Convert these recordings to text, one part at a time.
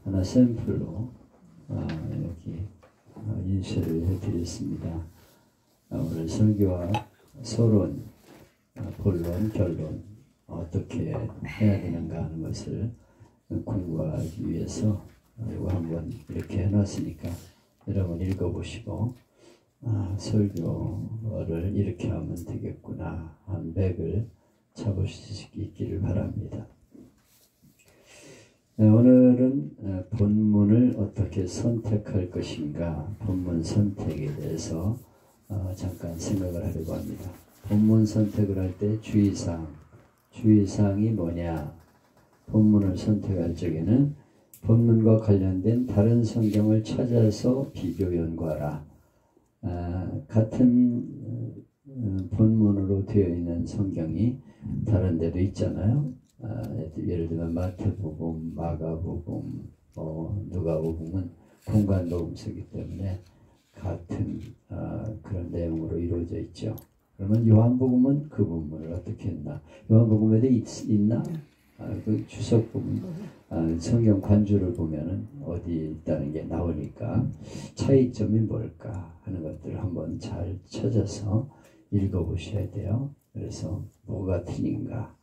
하나 샘플로 여기 인쇄를 해드렸습니다. 오늘 설교와 서론, 본론, 결론 어떻게 해야 되는가 하는 것을 공부하기 위해서 이거 한번 이렇게 해놨으니까 여러분 읽어보시고 설교를 이렇게 하면 되겠구나 한 맥을 잡으실 수 있기를 바랍니다. 네, 오늘은 본문을 어떻게 선택할 것인가, 본문 선택에 대해서 잠깐 생각을 하려고 합니다. 본문 선택을 할 때 주의사항이 뭐냐? 본문을 선택할 적에는 본문과 관련된 다른 성경을 찾아서 비교 연구하라. 같은 본문으로 되어 있는 성경이 다른 데도 있잖아요. 예를 들면 마태복음, 마가복음, 누가복음은 공간 녹음서이기 때문에 같은 그런 내용으로 이루어져 있죠. 그러면 요한복음은 그 본문을 어떻게 했나? 요한복음에도 있나? 그 주석 보면 성경 관주를 보면은 어디 있다는 게 나오니까 차이점이 뭘까 하는 것들을 한번 잘 찾아서 읽어보셔야 돼요. 그래서 뭐가 틀린가?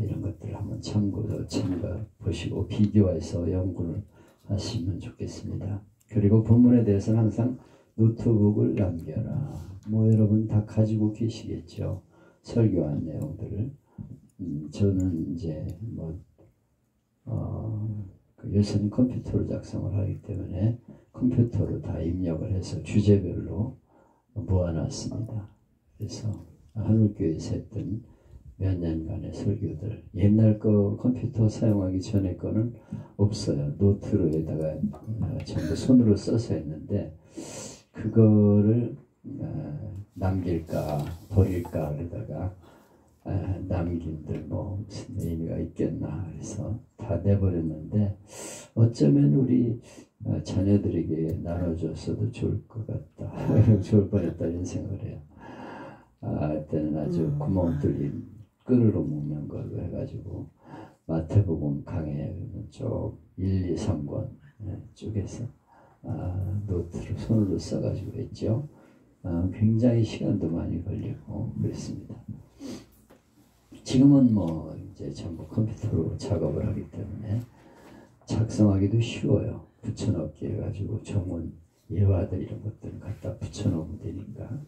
이런 것들을 한번 참고해 보시고 비교해서 연구를 하시면 좋겠습니다. 그리고 본문에 대해서는 항상 노트북을 남겨라. 여러분 다 가지고 계시겠죠. 설교한 내용들을. 저는 이제 요새는 컴퓨터로 작성을 하기 때문에 컴퓨터로 다 입력을 해서 주제별로 모아놨습니다. 그래서 하늘교회에서 했던 몇 년간의 설교들, 옛날 거 컴퓨터 사용하기 전에 거는 없어요. 노트로에다가 전부 손으로 써서 했는데 그거를 남길까 버릴까 그러다가 남긴들 무슨 의미가 있겠나 그래서 다 내버렸는데 어쩌면 우리 자녀들에게 나눠줬어도 좋을 것 같다. 좋을 뻔했다 이런 생각을 해요. 그때는 아주 구멍 뚫린 끈으로 묶는 걸로 해가지고 마태복음 강해 쪽 1, 2, 3권 쪽에서 노트로 손으로 써가지고 했죠. 굉장히 시간도 많이 걸리고 그랬습니다. 지금은 이제 전부 컴퓨터로 작업을 하기 때문에 작성하기도 쉬워요. 붙여넣기 해가지고 정원 예화들 이런 것들을 갖다 붙여놓으면 되니까.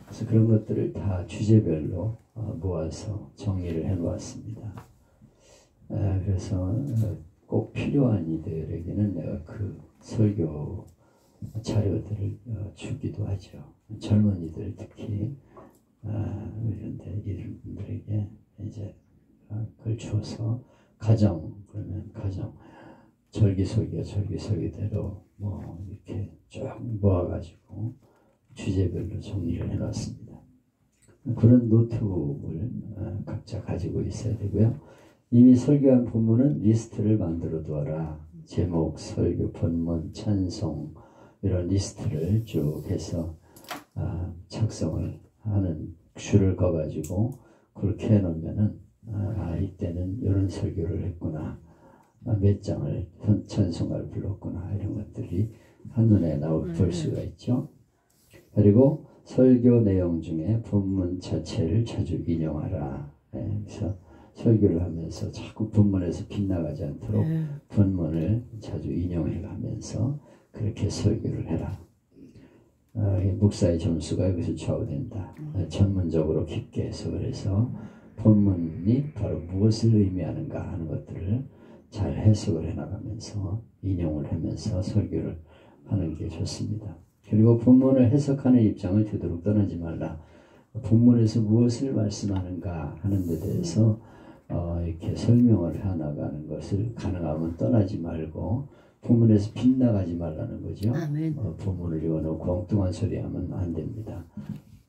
그래서 그런 것들을 다 주제별로 모아서 정리를 해놓았습니다. 그래서 꼭 필요한 이들에게는 내가 그 설교 자료들을 주기도 하죠. 젊은이들 특히 이런 분들에게 이제 그걸 주어서 그러면 가정 절기설교대로 이렇게 쭉 모아가지고 주제별로 정리를 해놨습니다. 그런 노트북을 각자 가지고 있어야 되고요. 이미 설교한 본문은 리스트를 만들어 두어라. 제목, 설교, 본문, 찬송 이런 리스트를 쭉 해서 작성을 하는 줄을 그어가지고 그렇게 해놓으면은 이때는 이런 설교를 했구나, 몇 장을 찬송가를 불렀구나 이런 것들이 한눈에 볼 수가 있죠. 그리고 설교 내용 중에 본문 자체를 자주 인용하라. 그래서 설교를 하면서 자꾸 본문에서 빗나가지 않도록 본문을 자주 인용해 가면서 그렇게 설교를 해라. 목사의 점수가 여기서 좌우된다. 전문적으로 깊게 해석을 해서 본문이 바로 무엇을 의미하는가 하는 것들을 잘 해석을 해나가면서 인용을 하면서 설교를 하는 게 좋습니다. 그리고 본문을 해석하는 입장을 되도록 떠나지 말라. 본문에서 무엇을 말씀하는가 하는 데 대해서 이렇게 설명을 해나가는 것을 가능하면 떠나지 말고 본문에서 빗나가지 말라는 거죠. 본문을 읽어놓고 엉뚱한 소리 하면 안 됩니다.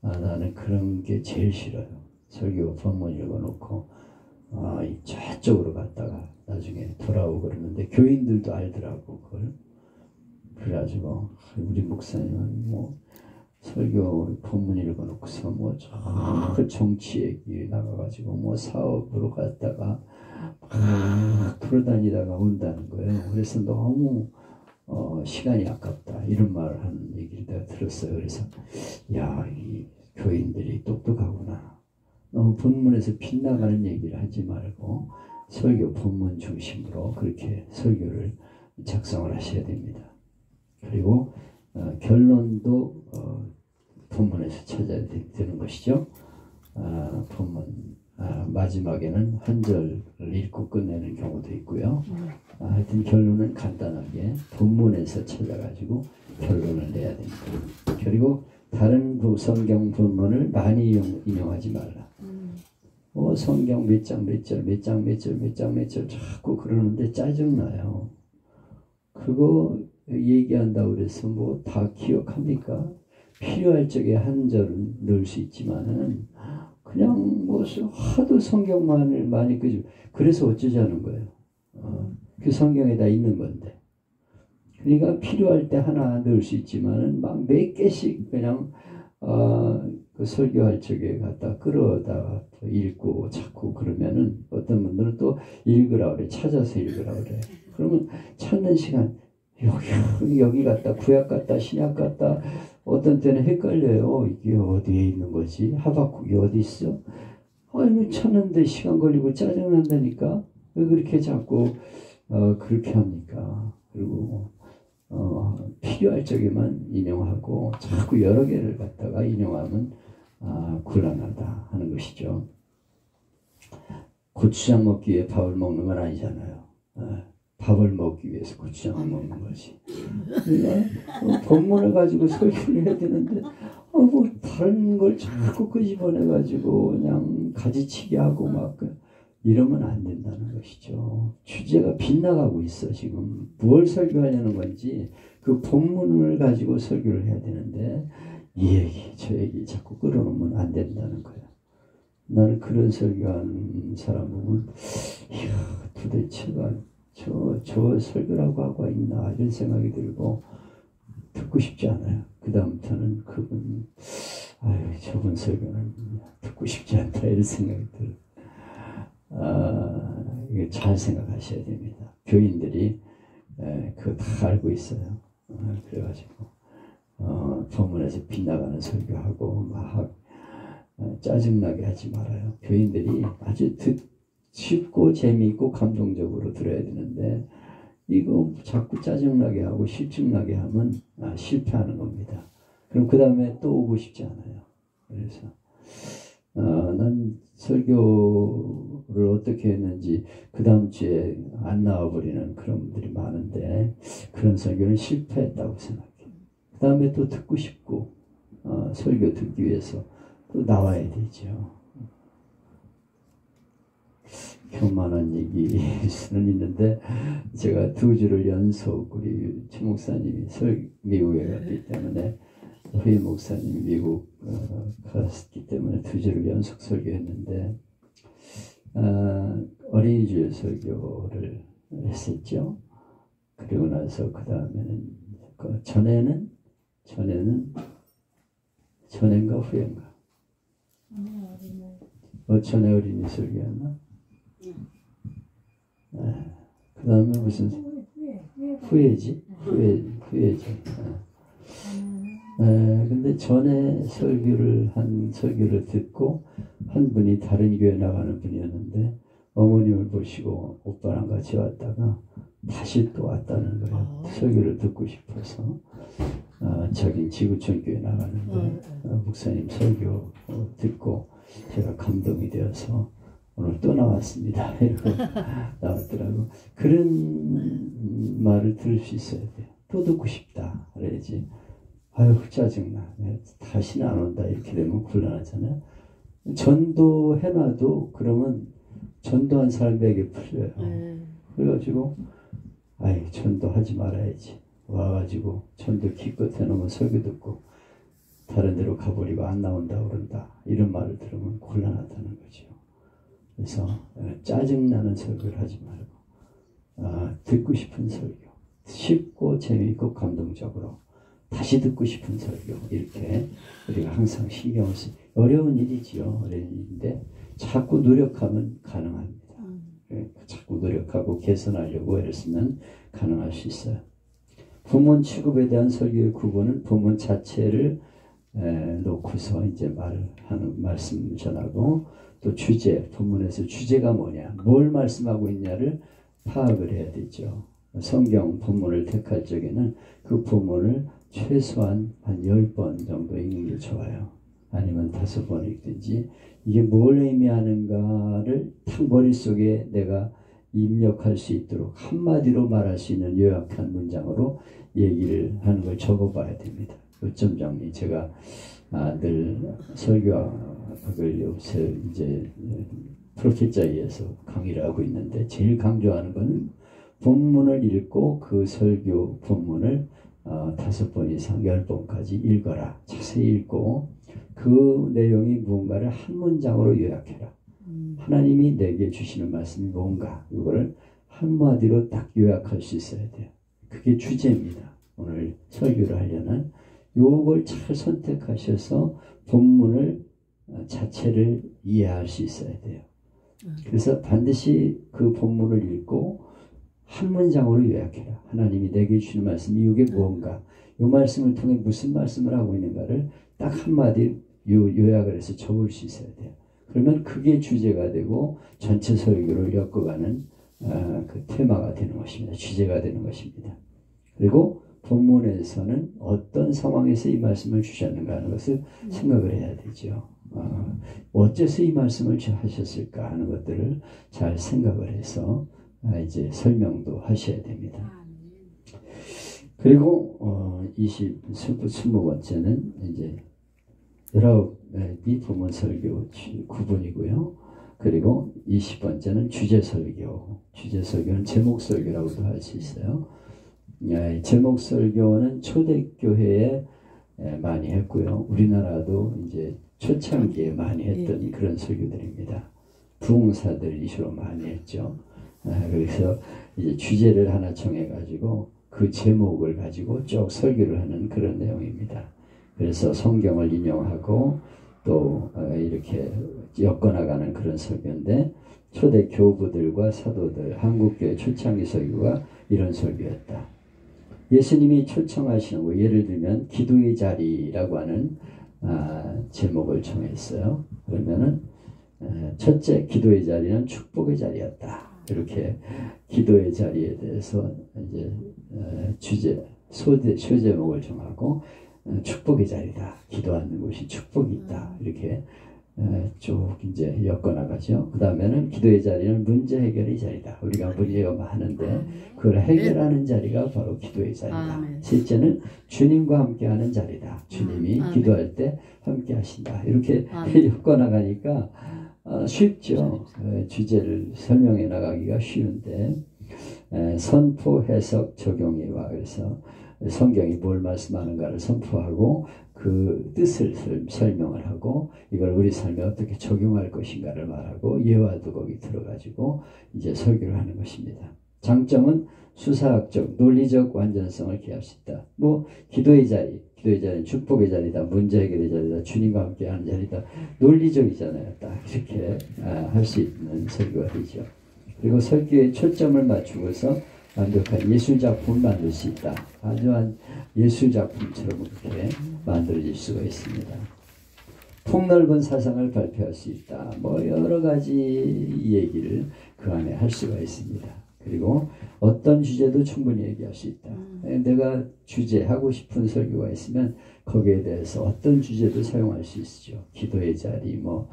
나는 그런 게 제일 싫어요. 설교 본문 읽어놓고 저쪽으로 갔다가 나중에 돌아오고 그러는데 교인들도 알더라고 그걸. 그래가지고 우리 목사님은 설교 본문 읽어놓고서 저 정치 얘기 나가가지고 사업으로 갔다가 막 돌아다니다가 온다는 거예요. 그래서 너무 시간이 아깝다 이런 말을 하는 얘기를 내가 들었어요. 그래서 야, 이 교인들이 똑똑하구나. 너무 본문에서 빗나가는 얘기를 하지 말고 설교 본문 중심으로 그렇게 설교를 작성을 하셔야 됩니다. 그리고 결론도 본문에서 찾아야 되는 것이죠. 본문 마지막에는 한 절을 읽고 끝내는 경우도 있고요. 하여튼 결론은 간단하게 본문에서 찾아가지고 결론을 내야 됩니다. 그리고 다른 성경 본문을 많이 인용하지 말라. 성경 몇 장 몇 절 몇 장 몇 절 몇 장 몇 절 자꾸 그러는데 짜증나요. 그거 얘기한다고 그래서 뭐 다 기억합니까? 필요할 적에 한 절은 넣을 수 있지만은 그냥 뭐 하도 성경만을 많이 그래서 어쩌자는 거예요. 그 성경에 다 있는 건데. 그러니까 필요할 때 하나 넣을 수 있지만은 막 몇 개씩 그냥 그 설교할 적에 갖다 끌어다가 또 읽고 자꾸 그러면은 어떤 분들은 또 읽으라 그래. 찾아서 읽으라 그래. 그러면 찾는 시간 여기 갔다 구약 갔다 신약 갔다 어떤 때는 헷갈려요. 이게 어디에 있는 거지? 하박국이 어디 있어? 아니 찾는데 시간 걸리고 짜증난다니까. 왜 그렇게 자꾸 그렇게 합니까? 그리고 필요할 적에만 인용하고 자꾸 여러 개를 갖다가 인용하면 곤란하다 하는 것이죠. 고추장 먹기 위해 밥을 먹는 건 아니잖아요. 밥을 먹기 위해서 고추장을 먹는 거지. 그러니까 본문을 가지고 설교를 해야 되는데 뭐 다른 걸 자꾸 끄집어내 가지고 그냥 가지치기 하고 막 이러면 안 된다는 것이죠. 주제가 빗나가고 있어. 지금 무엇을 설교하려는 건지 그 본문을 가지고 설교를 해야 되는데 이 얘기 저 얘기 자꾸 끌어놓으면 안 된다는 거야. 나는 그런 설교하는 사람 보면 이야 도대체가 저 설교라고 하고 있나 이런 생각이 들고 듣고 싶지 않아요. 그 다음부터는 그분 저분 설교는 듣고 싶지 않다 이런 생각이 들어요. 이거 잘 생각하셔야 됩니다. 교인들이 그거 다 알고 있어요. 그래가지고 본문에서 빗나가는 설교하고 막 짜증나게 하지 말아요. 교인들이 아주 쉽고 재미있고 감동적으로 들어야 되는데 이거 자꾸 짜증나게 하고 실증나게 하면 실패하는 겁니다. 그럼 그 다음에 또 오고 싶지 않아요. 그래서 난 설교를 어떻게 했는지 그 다음 주에 안 나와버리는 그런 분들이 많은데 그런 설교는 실패했다고 생각해요. 그 다음에 또 듣고 싶고 설교 듣기 위해서 또 나와야 되죠. 교만한 얘기는 있는데 제가 2주를 연속 우리 최 목사님이 미국에 갔기 때문에 후임 목사님이 미국 갔기 때문에 2주를 연속 설교했는데 어린이주일 설교를 했었죠. 그리고 나서 그 다음에는 전에인가 후에인가 전에 어린이 설교였나? 그 다음에 무슨 후회지? 후회죠. 근데 전에 설교를 듣고 한 분이 다른 교회 나가는 분이었는데 어머님을 보시고 오빠랑 같이 왔다가 다시 또 왔다는 거예요. 설교를 듣고 싶어서. 자긴 지구촌 교회 나가는데 목사님 설교 듣고 제가 감동이 되어서 오늘 또 나왔습니다. 이러고 나왔더라고. 그런 말을 들을 수 있어야 돼요. 또 듣고 싶다. 그래야지. 아유 짜증나. 다시는 안 온다. 이렇게 되면 곤란하잖아요. 전도해놔도 그러면 전도한 사람에게 풀려요. 그래가지고 전도하지 말아야지. 와가지고 전도 기껏 해놓으면 설교 듣고 다른 데로 가버리고 안 나온다 그런다. 이런 말을 들으면 곤란하다는 거죠. 그래서 짜증나는 설교를 하지 말고 듣고 싶은 설교, 쉽고 재미있고 감동적으로 다시 듣고 싶은 설교, 이렇게 우리가 항상 신경을 어려운 일이지요. 어려운 일인데 자꾸 노력하면 가능합니다. 자꾸 노력하고 개선하려고 애를 쓰면 가능할 수 있어요. 본문 취급에 대한 설교의 구분은 본문 자체를 놓고서 이제 말씀을 전하고, 또 주제, 본문에서 주제가 뭐냐, 뭘 말씀하고 있냐를 파악을 해야 되죠. 성경 본문을 택할 적에는 그 본문을 최소한 한 10번 정도 읽는 게 좋아요. 아니면 5번 읽든지, 이게 뭘 의미하는가를 탁 머릿속에 내가 입력할 수 있도록 한마디로 말할 수 있는 요약한 문장으로 얘기를 하는 걸 적어봐야 됩니다. 요점 정리. 제가 늘 설교학을 요새 이제 프로페자이에서 강의를 하고 있는데, 제일 강조하는 것은 본문을 읽고 그 설교 본문을 5번 이상 10번까지 읽어라. 자세히 읽고 그 내용이 무언가를 한 문장으로 요약해라. 하나님이 내게 주시는 말씀이 뭔가, 이거를 한마디로 딱 요약할 수 있어야 돼요. 그게 주제입니다. 오늘 설교를 하려는 요걸 잘 선택하셔서 본문을 자체를 이해할 수 있어야 돼요. 그래서 반드시 그 본문을 읽고 한 문장으로 요약해라. 하나님이 내게 주시는 말씀이 이게 무언가, 이 말씀을 통해 무슨 말씀을 하고 있는가를 딱 한마디 요약을 해서 적을 수 있어야 돼요. 그러면 그게 주제가 되고 전체 설교를 엮어가는 그 테마가 되는 것입니다. 주제가 되는 것입니다. 그리고 본문에서는 어떤 상황에서 이 말씀을 주셨는가 하는 것을 생각을 해야 되죠. 어째서 이 말씀을 하셨을까 하는 것들을 잘 생각을 해서 이제 설명도 하셔야 됩니다. 그리고 20번째는 이제 19이 본문 설교 9분이고요. 그리고 20번째는 주제 설교. 주제 설교는 제목 설교라고도 할 수 있어요. 제목 설교는 초대교회에 많이 했고요. 우리나라도 이제 초창기에 많이 했던 그런 설교들입니다. 부흥사들이 주로 많이 했죠. 그래서 이제 주제를 하나 정해가지고 그 제목을 가지고 쭉 설교를 하는 그런 내용입니다. 그래서 성경을 인용하고 또 이렇게 엮어나가는 그런 설교인데, 초대 교부들과 사도들, 한국교회 초창기 설교가 이런 설교였다. 예수님이 초청하시는 거, 예를 들면 기도의 자리라고 하는 제목을 정했어요. 그러면은 첫째, 기도의 자리는 축복의 자리였다. 이렇게 기도의 자리에 대해서 이제 소제목을 정하고, 축복의 자리다. 기도하는 곳이 축복이 있다. 이렇게 쭉 이제 엮어나가죠. 그 다음에는 기도의 자리는 문제 해결의 자리다. 우리가 문제가 많은데 그걸 해결하는 자리가 바로 기도의 자리다. 셋째는 주님과 함께하는 자리다. 주님이 기도할 때 함께 하신다. 이렇게 엮어나가니까 쉽죠. 주제를 설명해 나가기가 쉬운데, 선포, 해석, 적용이와 그래서 성경이 뭘 말씀하는가를 선포하고 그 뜻을 설명을 하고, 이걸 우리 삶에 어떻게 적용할 것인가를 말하고, 예화도 거기 들어가지고 이제 설교를 하는 것입니다. 장점은 수사학적, 논리적 완전성을 기할 수 있다. 뭐 기도의 자리는 축복의 자리다, 문제 해결의 자리다, 주님과 함께하는 자리다. 논리적이잖아요. 딱 이렇게 할 수 있는 설교가 되죠. 그리고 설교에 초점을 맞추고서 완벽한 예술작품을 만들 수 있다. 아주 예술작품처럼 그렇게 만들어질 수가 있습니다. 폭넓은 사상을 발표할 수 있다. 뭐 여러 가지 얘기를 그 안에 할 수가 있습니다. 그리고 어떤 주제도 충분히 얘기할 수 있다. 내가 주제하고 싶은 설교가 있으면 거기에 대해서 어떤 주제도 사용할 수 있죠. 기도의 자리, 뭐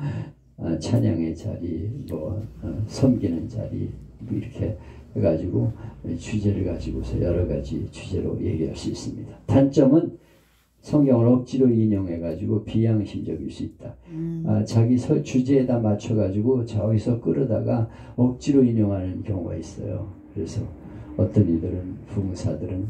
찬양의 자리, 뭐 섬기는 자리, 뭐 이렇게 해가지고 주제를 가지고서 여러 가지 주제로 얘기할 수 있습니다. 단점은 성경을 억지로 인용해가지고 비양심적일 수 있다. 자기 주제에다 맞춰가지고 저기서 끌어다가 억지로 인용하는 경우가 있어요. 그래서 어떤 이들은, 부흥사들은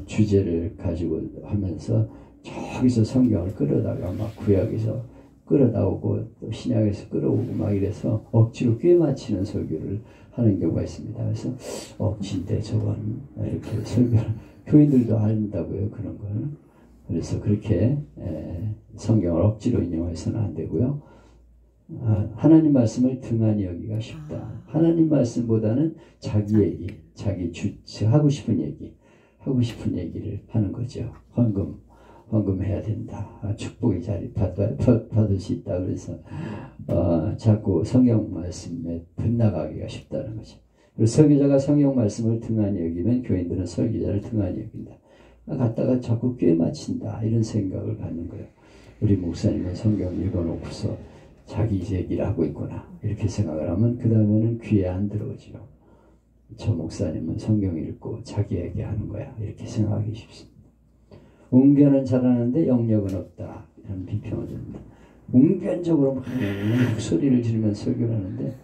주제를 가지고 하면서 저기서 성경을 끌어다가 막 구약에서 끌어다 오고 또 신약에서 끌어오고 막 이래서 억지로 꿰맞히는 설교를 하는 경우가 있습니다. 그래서 억지인데 저건 이렇게 설교를 교인들도 한다고요, 그런 걸. 그래서 그렇게 성경을 억지로 인용해서는 안 되고요. 하나님 말씀을 등한히 여기가 쉽다. 하나님 말씀보다는 자기 얘기, 자기 하고 싶은 얘기를 하는 거죠. 헌금해야 된다. 축복의 자리 받을 수 있다. 그래서 자꾸 성경 말씀에 빗나가기가 쉽다는 거죠. 그리고 설교자가 성경 말씀을 등한히 여기면 교인들은 설교자를 등한히 여긴다. 갖다가 자꾸 꿰맞힌다. 이런 생각을 갖는 거예요. 우리 목사님은 성경 읽어놓고서 자기 얘기를 하고 있구나. 이렇게 생각을 하면 그 다음에는 귀에 안 들어오죠. 저 목사님은 성경 읽고 자기 얘기하는 거야. 이렇게 생각하기 쉽습니다. 웅변은 잘하는데 영역은 없다. 이런 비평을 줍니다. 웅변적으로 막 소리를 지르면서 설교를 하는데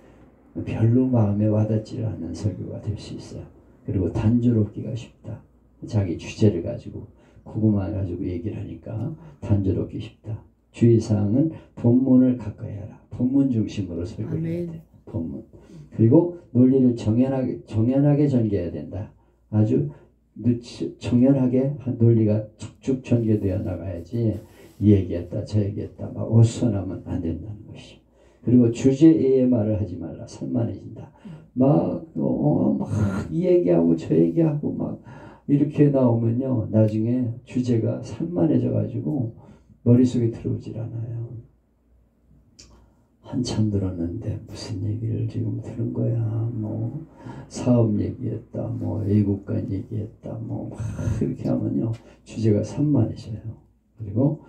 별로 마음에 와닿지 않는 설교가 될 수 있어요. 그리고 단조롭기가 쉽다. 자기 주제를 가지고 그것만 가지고 얘기를 하니까 단조롭기 쉽다. 주의사항은 본문을 가까이 하라. 본문 중심으로 설교를 해야 돼. 본문. 그리고 논리를 정연하게 전개해야 된다. 아주 정연하게 논리가 쭉쭉 전개되어 나가야지 이 얘기했다 저 얘기했다 막 어수선하면 안 된다는 것이. 그리고 주제의 말을 하지 말라. 산만해진다. 막 이 얘기하고 저 얘기하고 막 이렇게 나오면요 나중에 주제가 산만해져 가지고 머릿속에 들어오질 않아요. 한참 들었는데 무슨 얘기를 지금 들은 거야. 뭐 사업 얘기했다, 뭐 애국간 얘기했다, 뭐 막 이렇게 하면요 주제가 산만해져요. 그리고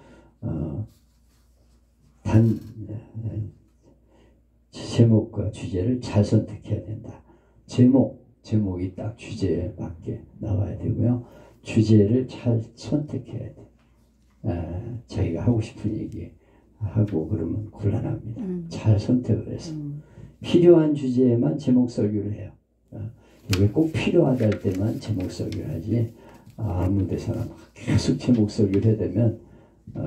제목과 주제를 잘 선택해야 된다. 제목이 딱 주제에 맞게 나와야 되고요. 주제를 잘 선택해야 돼. 자기가 하고 싶은 얘기 하고 그러면 곤란합니다. 잘 선택을 해서 필요한 주제에만 제목 설교를 해요. 이게 꼭 필요하다 할 때만 제목 설교를 하지 아무 데서나 계속 제목 설교를 해대면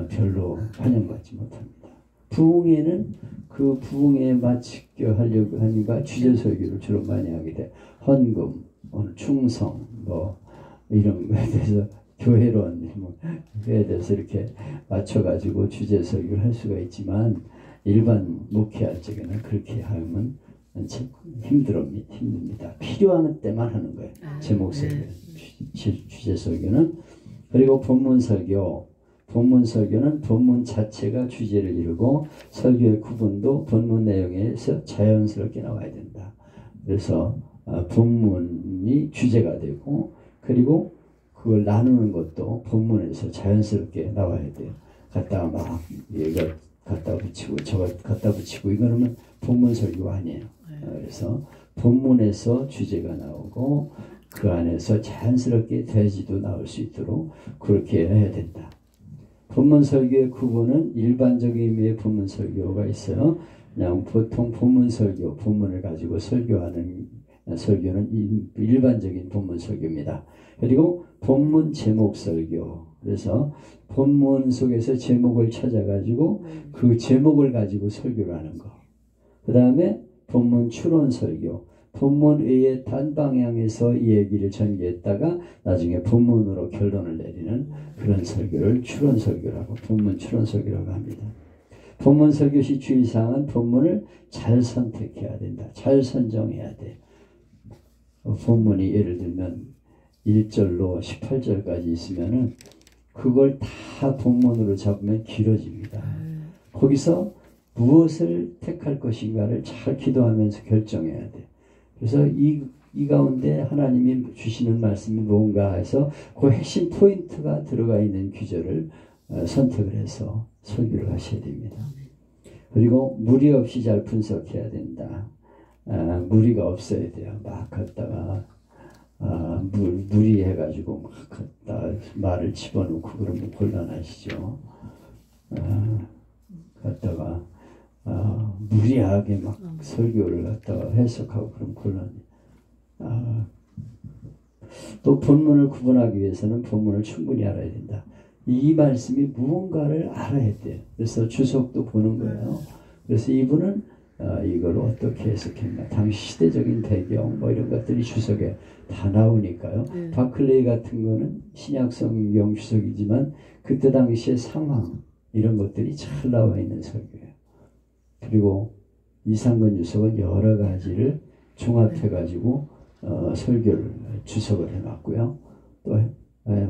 별로 환영받지 못합니다. 부흥회는 그 부흥회에 맞추게 하려고 하니까 주제 설교를 주로 많이 하게 돼. 헌금, 오늘 충성, 뭐 이런 거에 대해서 교회론 뭐에 대해서 이렇게 맞춰가지고 주제 설교를 할 수가 있지만 일반 목회할 적에는 그렇게 하면 힘듭니다. 필요한 때만 하는 거예요. 제목 설교는 주제 설교는. 그리고 본문 설교는 본문 자체가 주제를 이루고 설교의 구분도 본문 내용에서 자연스럽게 나와야 된다. 그래서 본문이 주제가 되고 그리고 그걸 나누는 것도 본문에서 자연스럽게 나와야 돼요. 갖다가 막 이거 갖다 붙이고 저거 갖다 붙이고 이거는 본문 설교가 아니에요. 그래서 본문에서 주제가 나오고 그 안에서 자연스럽게 대지도 나올 수 있도록 그렇게 해야 된다. 본문 설교의 구분은 일반적인 의미의 본문 설교가 있어요. 그냥 보통 본문 설교, 본문을 가지고 설교하는 설교는 일반적인 본문 설교입니다. 그리고 본문 제목 설교. 그래서 본문 속에서 제목을 찾아가지고 그 제목을 가지고 설교를 하는 거. 그 다음에 본문 추론 설교. 본문 외에 단방향에서 이 얘기를 전개했다가 나중에 본문으로 결론을 내리는 그런 설교를 추론 설교라고, 본문 추론 설교라고 합니다. 본문 설교 시 주의사항은 본문을 잘 선택해야 된다. 잘 선정해야 돼. 본문이 예를 들면 1절로 18절까지 있으면은 그걸 다 본문으로 잡으면 길어집니다. 거기서 무엇을 택할 것인가를 잘 기도하면서 결정해야 돼. 그래서 이 가운데 하나님이 주시는 말씀이 뭔가 해서 그 핵심 포인트가 들어가 있는 구절을 선택을 해서 설교를 하셔야 됩니다. 그리고 무리 없이 잘 분석해야 된다. 무리가 없어야 돼요. 막 갖다가 무리해가지고 막 갖다 말을 집어넣고 그러면 곤란하시죠. 갖다가 무리하게 막 설교를 갖다가 해석하고 그러면 곤란해. 또 본문을 구분하기 위해서는 본문을 충분히 알아야 된다. 이 말씀이 무언가를 알아야 돼요. 그래서 주석도 보는 거예요. 그래서 이분은 이걸 어떻게 해석했나, 당시 시대적인 배경 뭐 이런 것들이 주석에 다 나오니까요. 바클레이 같은 거는 신약 성경 주석이지만 그때 당시의 상황 이런 것들이 잘 나와 있는 설교예요. 그리고 이상근 주석은 여러 가지를 종합해가지고 설교를 주석을 해놨고요. 또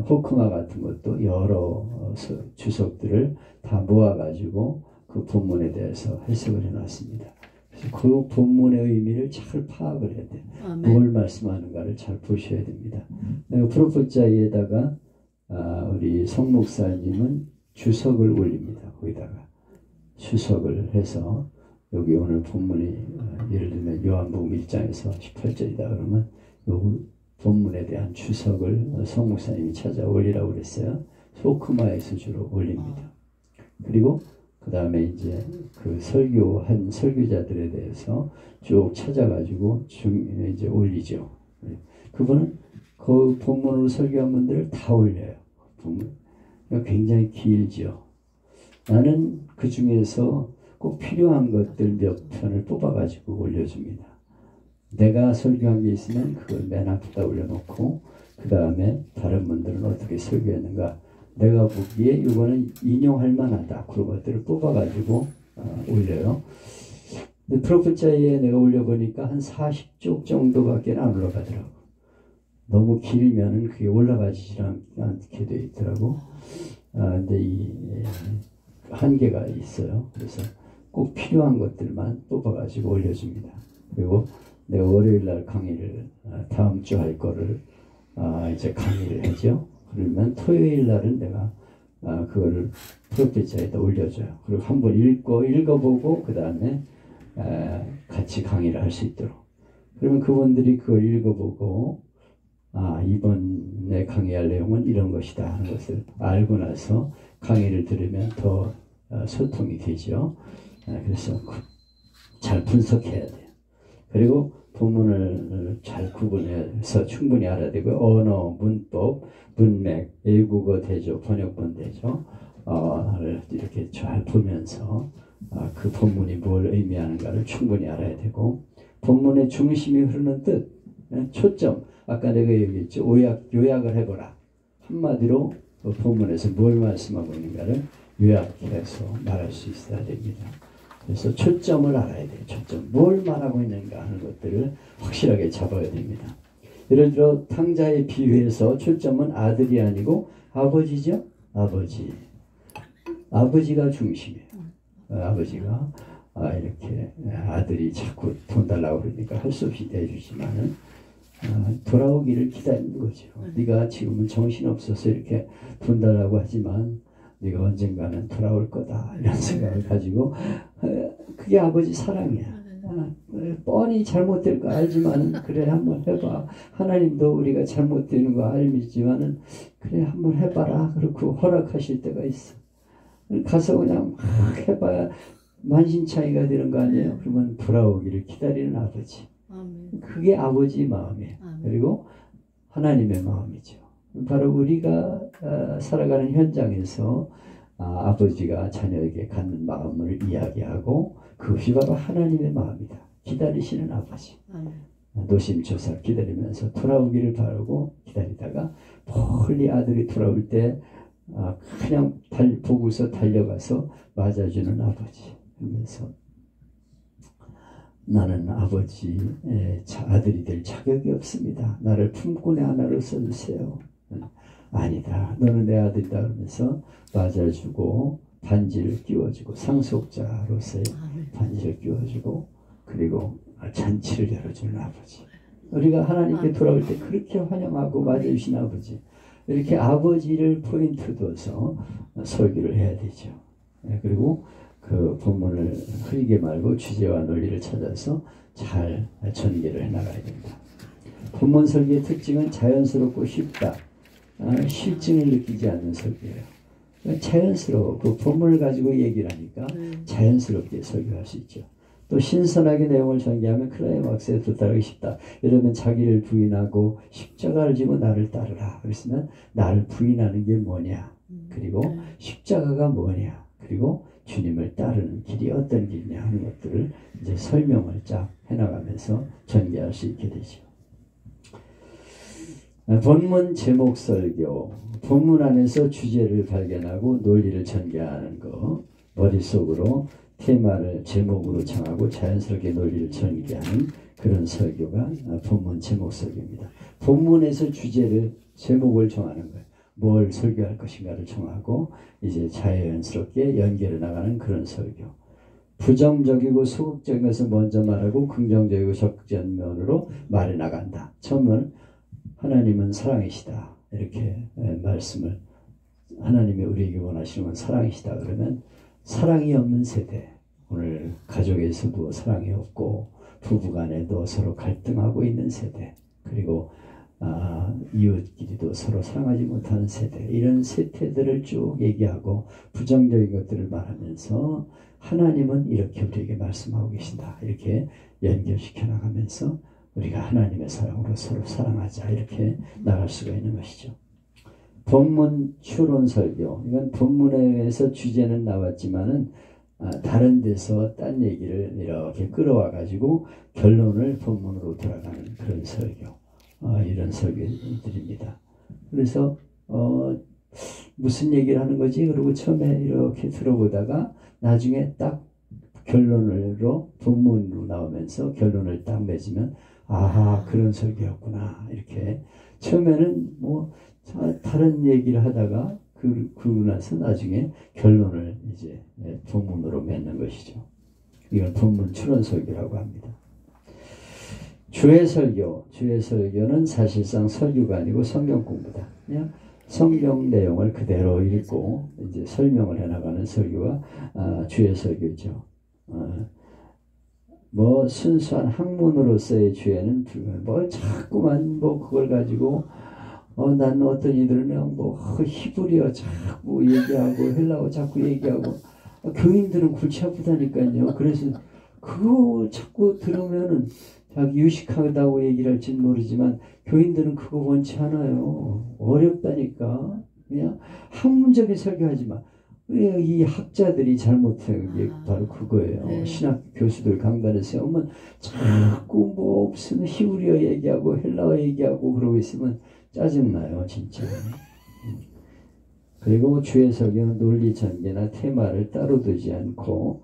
호크마 같은 것도 여러 주석들을 다 모아가지고 그 본문에 대해서 해석을 해놨습니다. 그래서 그 본문의 의미를 잘 파악을 해야 돼요. 뭘 말씀하는가를 잘 보셔야 됩니다. 프로포자에다가 우리 송 목사님은 주석을 올립니다. 거기다가 주석을 해서 여기 오늘 본문이 예를 들면 요한복음 1장에서 18절이다 그러면 요 본문에 대한 주석을 송 목사님이 찾아 올리라고 그랬어요. 호크마에서 주로 올립니다. 그리고 그 다음에 이제 그 설교한 설교자들에 대해서 쭉 찾아가지고 이제 올리죠. 그분은 그 본문으로 설교한 분들을 다 올려요. 본문. 굉장히 길죠. 나는 그 중에서 꼭 필요한 것들 몇 편을 뽑아가지고 올려줍니다. 내가 설교한 게 있으면 그걸 맨 앞에다 올려놓고 그 다음에 다른 분들은 어떻게 설교했는가 내가 보기에 이거는 인용할 만하다 그런 것들을 뽑아가지고 올려요. 근데 프로포자에 내가 올려보니까 한 40쪽 정도밖에 안 올라가더라고. 너무 길면은 그게 올라가지 않게 돼 있더라고. 근데 이 한계가 있어요. 그래서 꼭 필요한 것들만 뽑아가지고 올려줍니다. 그리고 내가 월요일날 강의를 다음 주 할 거를 이제 강의를 하죠. 그러면 토요일날은 내가 그거를 프로페자에다 올려줘요. 그리고 한번 읽어보고 그 다음에 같이 강의를 할 수 있도록. 그러면 그분들이 그걸 읽어보고 이번에 강의할 내용은 이런 것이다 하는 것을 알고 나서 강의를 들으면 더 소통이 되죠. 그래서 잘 분석해야 돼요. 그리고 본문을 잘 구분해서 충분히 알아야 되고 언어, 문법, 문맥, 외국어 대조, 번역본 대조 이렇게 잘 보면서 그 본문이 뭘 의미하는가를 충분히 알아야 되고 본문의 중심이 흐르는 뜻, 초점, 아까 내가 얘기했죠. 요약을 해보라. 한마디로 그 본문에서 뭘 말씀하고 있는가를 요약해서 말할 수 있어야 됩니다. 그래서 초점을 알아야 돼요. 초점. 뭘 말하고 있는가 하는 것들을 확실하게 잡아야 됩니다. 예를 들어 탕자의 비유에서 초점은 아들이 아니고 아버지죠. 아버지. 아버지가 중심이에요. 아버지가 이렇게 아들이 자꾸 돈 달라고 그러니까 할 수 없이 내주지만은 돌아오기를 기다리는 거죠. 네가 지금은 정신없어서 이렇게 돈 달라고 하지만 네가 언젠가는 돌아올 거다 이런 생각을 가지고 그게 아버지 사랑이야. 뻔히 잘못될 거 알지만 그래 한번 해봐. 하나님도 우리가 잘못되는 거 알지만은 그래 한번 해봐라. 그렇고 허락하실 때가 있어. 가서 그냥 막 해봐야 만신창이가 되는 거 아니에요. 그러면 돌아오기를 기다리는 아버지. 그게 아버지 마음이에요. 그리고 하나님의 마음이죠. 바로 우리가 살아가는 현장에서 아버지가 자녀에게 갖는 마음을 이야기하고 그것이 바로 하나님의 마음이다. 기다리시는 아버지. 노심초사 기다리면서 돌아오기를 바라고 기다리다가 멀리 아들이 돌아올 때 그냥 보고서 달려가서 맞아주는 아버지. 그러면서 나는 아버지 아들이 될 자격이 없습니다. 나를 품꾼의 하나로 써주세요. 아니다. 너는 내 아들이다. 그러면서 맞아주고 반지를 끼워주고 상속자로서의 반지를 끼워주고 그리고 잔치를 열어주는 아버지. 우리가 하나님께 돌아올 때 그렇게 환영하고 맞아주신 아버지. 이렇게 아버지를 포인트 둬서 설교를 해야 되죠. 그리고 그 본문을 흐리게 말고 주제와 논리를 찾아서 잘 전개를 해나가야 됩니다. 본문 설교의 특징은 자연스럽고 쉽다. 실증을 느끼지 않는 설교예요. 자연스러워. 그 본문을 가지고 얘기를 하니까 자연스럽게 설교할 수 있죠. 또 신선하게 내용을 전개하면 클라이막스에 도달하기 쉽다. 이러면 자기를 부인하고 십자가를 지고 나를 따르라. 그랬으면 나를 부인하는 게 뭐냐. 그리고 십자가가 뭐냐. 그리고 주님을 따르는 길이 어떤 길이냐 하는 것들을 이제 설명을 쫙 해나가면서 전개할 수 있게 되죠. 본문 제목 설교, 본문 안에서 주제를 발견하고 논리를 전개하는 거, 머릿속으로 테마를 제목으로 정하고 자연스럽게 논리를 전개하는 그런 설교가 본문 제목 설교입니다. 본문에서 주제를 제목을 정하는 거예요. 뭘 설교할 것인가를 정하고 이제 자연스럽게 연결해 나가는 그런 설교. 부정적이고 소극적인 것을 먼저 말하고 긍정적이고 적극적인 면으로 말해 나간다. 처음은 하나님은 사랑이시다. 이렇게 말씀을 하나님이 우리에게 원하시는 건 사랑이시다. 그러면 사랑이 없는 세대, 오늘 가족에서도 사랑이 없고 부부간에도 서로 갈등하고 있는 세대, 그리고 이웃끼리도 서로 사랑하지 못하는 세대, 이런 세대들을 쭉 얘기하고 부정적인 것들을 말하면서 하나님은 이렇게 우리에게 말씀하고 계신다. 이렇게 연결시켜 나가면서 우리가 하나님의 사랑으로 서로 사랑하자. 이렇게 나갈 수가 있는 것이죠. 본문 추론 설교. 이건 본문에서 주제는 나왔지만은 다른 데서 딴 얘기를 이렇게 끌어와 가지고 결론을 본문으로 돌아가는 그런 설교. 이런 설교들입니다. 그래서 무슨 얘기를 하는 거지? 그리고 처음에 이렇게 들어보다가 나중에 딱 결론으로 본문으로 나오면서 결론을 딱 맺으면 아하, 그런 설교였구나. 이렇게 처음에는 뭐 다른 얘기를 하다가 그러고 나서 나중에 결론을 이제 본문으로 맺는 것이죠. 이건 본문 추론 설교라고 합니다. 주의 설교. 주의 설교는 사실상 설교가 아니고 성경 공부다. 그냥 성경 내용을 그대로 읽고 이제 설명을 해나가는 설교가 주의 설교죠. 뭐 순수한 학문으로서의 주에는 불가능. 뭐 자꾸만 뭐 그걸 가지고 나는 어떤 이들은 그냥 뭐 히브리어 자꾸 얘기하고 헬라어 자꾸 얘기하고 교인들은 골치 아프다니까요. 그래서 그거 자꾸 들으면은 자기 유식하다고 얘기를 할지는 모르지만 교인들은 그거 원치 않아요. 어렵다니까. 그냥 학문적인 설교하지 마. 이 학자들이 잘못한 게 바로 그거예요. 신학 교수들 강단에 세우면 자꾸 뭐 무슨 히브리어 얘기하고 헬라어 얘기하고 그러고 있으면 짜증나요, 진짜. 그리고 주의 설교는 논리 전개나 테마를 따로 두지 않고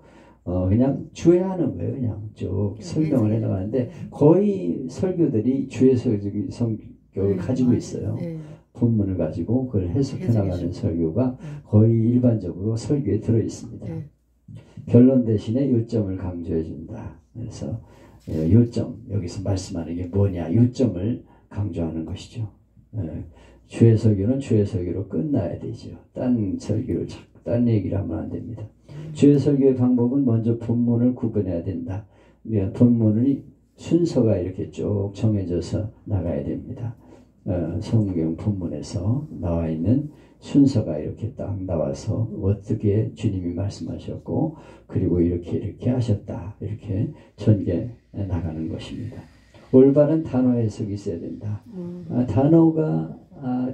그냥 주의하는 거예요. 그냥 쭉 설명을 해나가는데 거의 설교들이 주의 성격을 가지고 있어요. 본문을 가지고 그걸 해석해 나가는 설교가 거의 일반적으로 설교에 들어 있습니다. 결론 대신에 요점을 강조해 준다. 그래서 요점, 여기서 말씀하는 게 뭐냐, 요점을 강조하는 것이죠. 주의 설교는 주의 설교로 끝나야 되죠. 딴 설교를 딴 얘기를 하면 안 됩니다. 주의 설교의 방법은 먼저 본문을 구분해야 된다. 본문이 순서가 이렇게 쭉 정해져서 나가야 됩니다. 성경 본문에서 나와 있는 순서가 이렇게 딱 나와서 어떻게 주님이 말씀하셨고 그리고 이렇게 하셨다. 이렇게 전개해 나가는 것입니다. 올바른 단어 해석이 있어야 된다. 단어가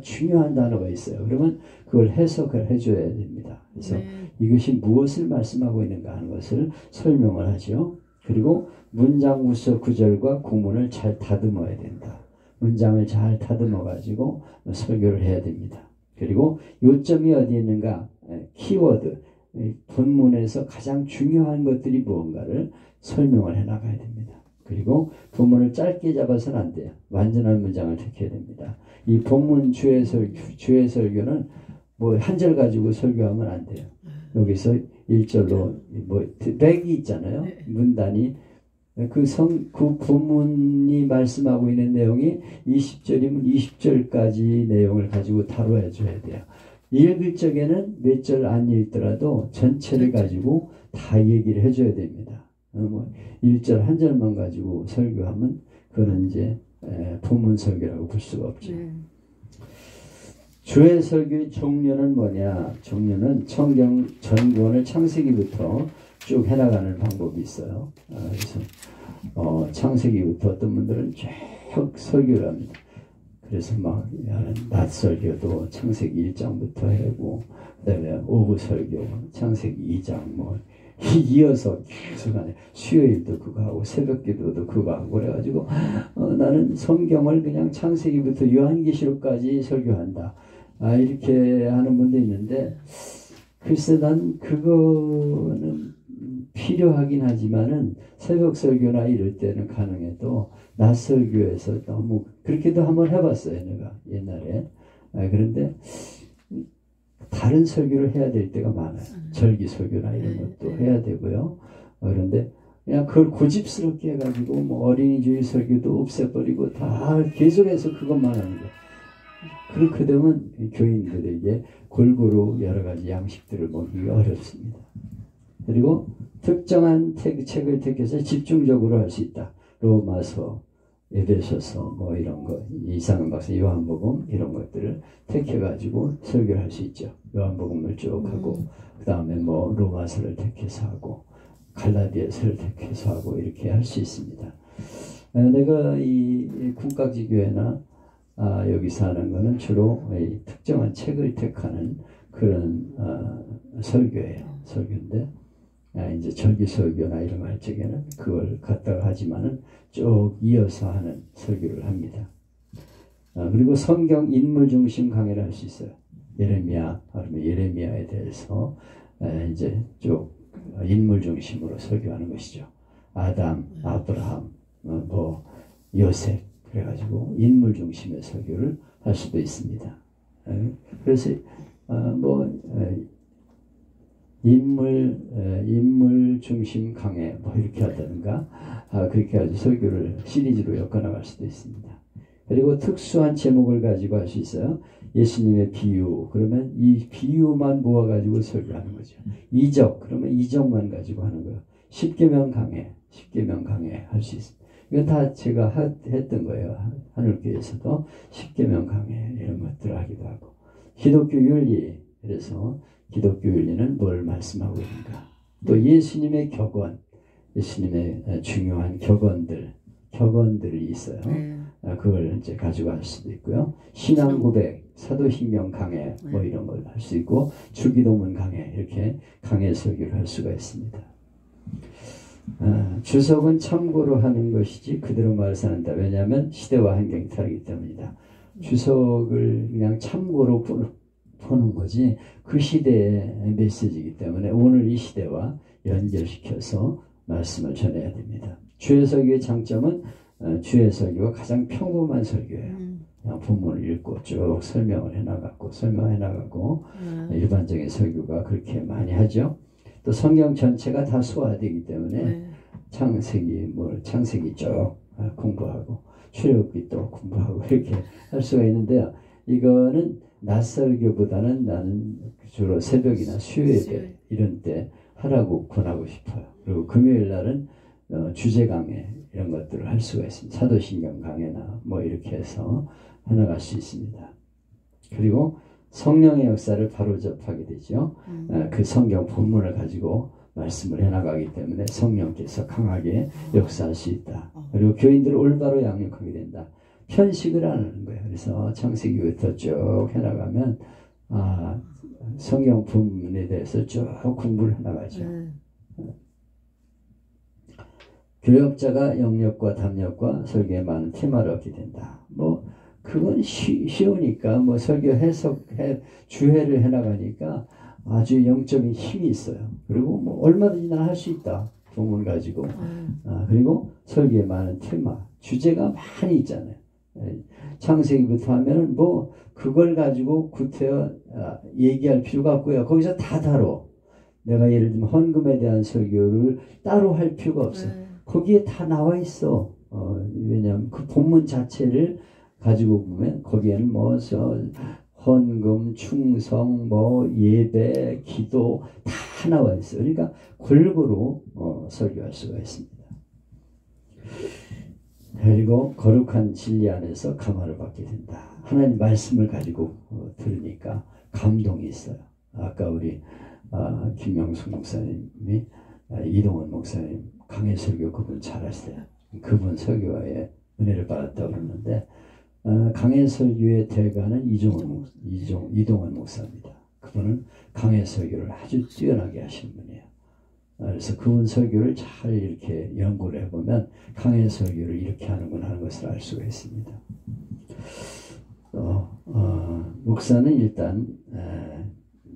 중요한 단어가 있어요. 그러면 그걸 해석을 해줘야 됩니다. 그래서 이것이 무엇을 말씀하고 있는가 하는 것을 설명을 하죠. 그리고 문장 구석 구절과 구문을 잘 다듬어야 된다. 문장을 잘 다듬어 가지고 설교를 해야 됩니다. 그리고 요점이 어디 있는가, 키워드, 본문에서 가장 중요한 것들이 무언가를 설명을 해나가야 됩니다. 그리고 본문을 짧게 잡아서는 안 돼요. 완전한 문장을 택해야 됩니다. 이 본문 주의 설교는 뭐 한 절 가지고 설교하면 안 돼요. 여기서 1절로 뭐 백이 있잖아요. 문단이 그 본문이 말씀하고 있는 내용이 20절이면 20절까지 내용을 가지고 다뤄야 줘야 돼요. 읽을 적에는 몇 절 안 읽더라도 전체를 가지고 다 얘기를 해줘야 됩니다. 뭐 1절 한 절만 가지고 설교하면 그거는 이제 본문 설교라고 볼 수가 없죠. 주의 설교의 종류는 뭐냐? 종류는 성경 전권을 창세기부터 쭉 해나가는 방법이 있어요. 그래서 창세기부터 어떤 분들은 쭉 설교를 합니다. 그래서 막 낮 설교도 창세기 1장부터 하고 그다음에 오후 설교 창세기 2장 뭐 이어서 계속 하네. 수요일도 그거 하고 새벽기도도 그거 하고 그래가지고 나는 성경을 그냥 창세기부터 요한계시록까지 설교한다. 이렇게 하는 분도 있는데 글쎄 난 그거는 필요하긴 하지만은 새벽 설교나 이럴 때는 가능해도 낮 설교에서 너무 그렇게도 한번 해봤어요. 내가 옛날에. 그런데 다른 설교를 해야 될 때가 많아요. 절기 설교나 이런 것도 해야 되고요. 그런데 그냥 그걸 고집스럽게 해가지고 뭐 어린이주일 설교도 없애버리고 다 계속해서 그것만 하는 거예요. 그렇게 되면 교인들에게 골고루 여러 가지 양식들을 먹이기가 어렵습니다. 그리고 특정한 책을 택해서 집중적으로 할 수 있다. 로마서, 에베소서 뭐 이런 거, 이상은 박사 요한복음 이런 것들을 택해가지고 설교를 할 수 있죠. 요한복음을 쭉 하고 그 다음에 뭐 로마서를 택해서 하고 갈라디아서를 택해서 하고 이렇게 할 수 있습니다. 내가 이 군각지 교회나 여기서 하는 거는 주로 특정한 책을 택하는 그런 설교예요. 설교인데 이제 절기 설교나 이런 거 할 적에는 그걸 갖다가 하지만은 쭉 이어서 하는 설교를 합니다. 그리고 성경 인물 중심 강의를 할 수 있어요. 예레미야, 예레미야에 대해서 이제 쭉 인물 중심으로 설교하는 것이죠. 아담, 아브라함, 뭐 요셉 그래가지고 인물 중심의 설교를 할 수도 있습니다. 그래서 인물 중심 강해 뭐 이렇게 하다든가 그렇게 아주 설교를 시리즈로 엮어나갈 수도 있습니다. 그리고 특수한 제목을 가지고 할 수 있어요. 예수님의 비유 그러면 이 비유만 모아가지고 설교하는 거죠. 이적 그러면 이적만 가지고 하는 거예요. 십계명 강해 할 수 있습니다. 이건 다 제가 했던 거예요. 하늘교회에서도 십계명 강해 이런 것들을 하기도 하고 기독교 윤리 그래서 기독교 윤리는 뭘 말씀하고 있는가 또 예수님의 격언 예수님의 중요한 격언들이 있어요. 그걸 이제 가지고 할 수도 있고요. 신앙 고백, 사도신경 강해 뭐 이런 걸 할 수 있고 주기도문 강해 이렇게 강해 설교를 할 수가 있습니다. 주석은 참고로 하는 것이지 그대로 말해서 한다. 왜냐하면 시대와 환경이 다르기 때문이다. 주석을 그냥 참고로 보는 거지 그 시대의 메시지이기 때문에 오늘 이 시대와 연결시켜서 말씀을 전해야 됩니다. 주의 설교의 장점은 주의 설교가 가장 평범한 설교예요. 그냥 본문을 읽고 쭉 설명해 나가고 일반적인 설교가 그렇게 많이 하죠. 또 성경 전체가 다 소화되기 때문에 창세기 쭉 공부하고 출애굽기 또 공부하고 이렇게 할 수가 있는데요. 이거는 낮 설교보다는 나는 주로 새벽이나 수요예배 이런 때 하라고 권하고 싶어요. 그리고 금요일 날은 주제 강해 이런 것들을 할 수가 있습니다. 사도신경 강해나 뭐 이렇게 해서 해나갈 수 있습니다. 그리고 성령의 역사를 바로 접하게 되죠. 그 성경 본문을 가지고 말씀을 해나가기 때문에 성령께서 강하게 역사할 수 있다. 그리고 교인들을 올바로 양육하게 된다. 편식을 안 하는 거예요. 그래서 창세기부터 쭉 해나가면 성경 본문에 대해서 쭉 공부를 해나가죠. 교역자가 영역과 담력과 설교에 많은 테마를 얻게 된다. 뭐 그건 쉬우니까 뭐 설교 해석해 주해를 해나가니까 아주 영적인 힘이 있어요. 그리고 뭐 얼마든지 나 할 수 있다. 본문 가지고 그리고 설교에 많은 테마 주제가 많이 있잖아요. 창세기부터 하면은 뭐 그걸 가지고 구태여 얘기할 필요가 없고요. 거기서 다 다뤄. 내가 예를 들면 헌금에 대한 설교를 따로 할 필요가 없어요. 거기에 다 나와 있어. 왜냐하면 그 본문 자체를 가지고 보면 거기에는 뭐 헌금, 충성, 뭐 예배, 기도 다 나와 있어요. 그러니까 골고루 설교할 수가 있습니다. 그리고 거룩한 진리 안에서 감화를 받게 된다. 하나님 말씀을 가지고 들으니까 감동이 있어요. 아까 우리 김명숙 목사님이 이동원 목사님 강해 설교 그분 잘 하세요. 그분 설교에 은혜를 받았다고 그러는데 강해 설교의 대가는 이동원 목사입니다. 그분은 강해 설교를 아주 뛰어나게 하시는 분이에요. 그래서 그분 설교를 잘 이렇게 연구를 해보면 강해 설교를 이렇게 하는구나 하는 것을 알 수가 있습니다. 목사는 일단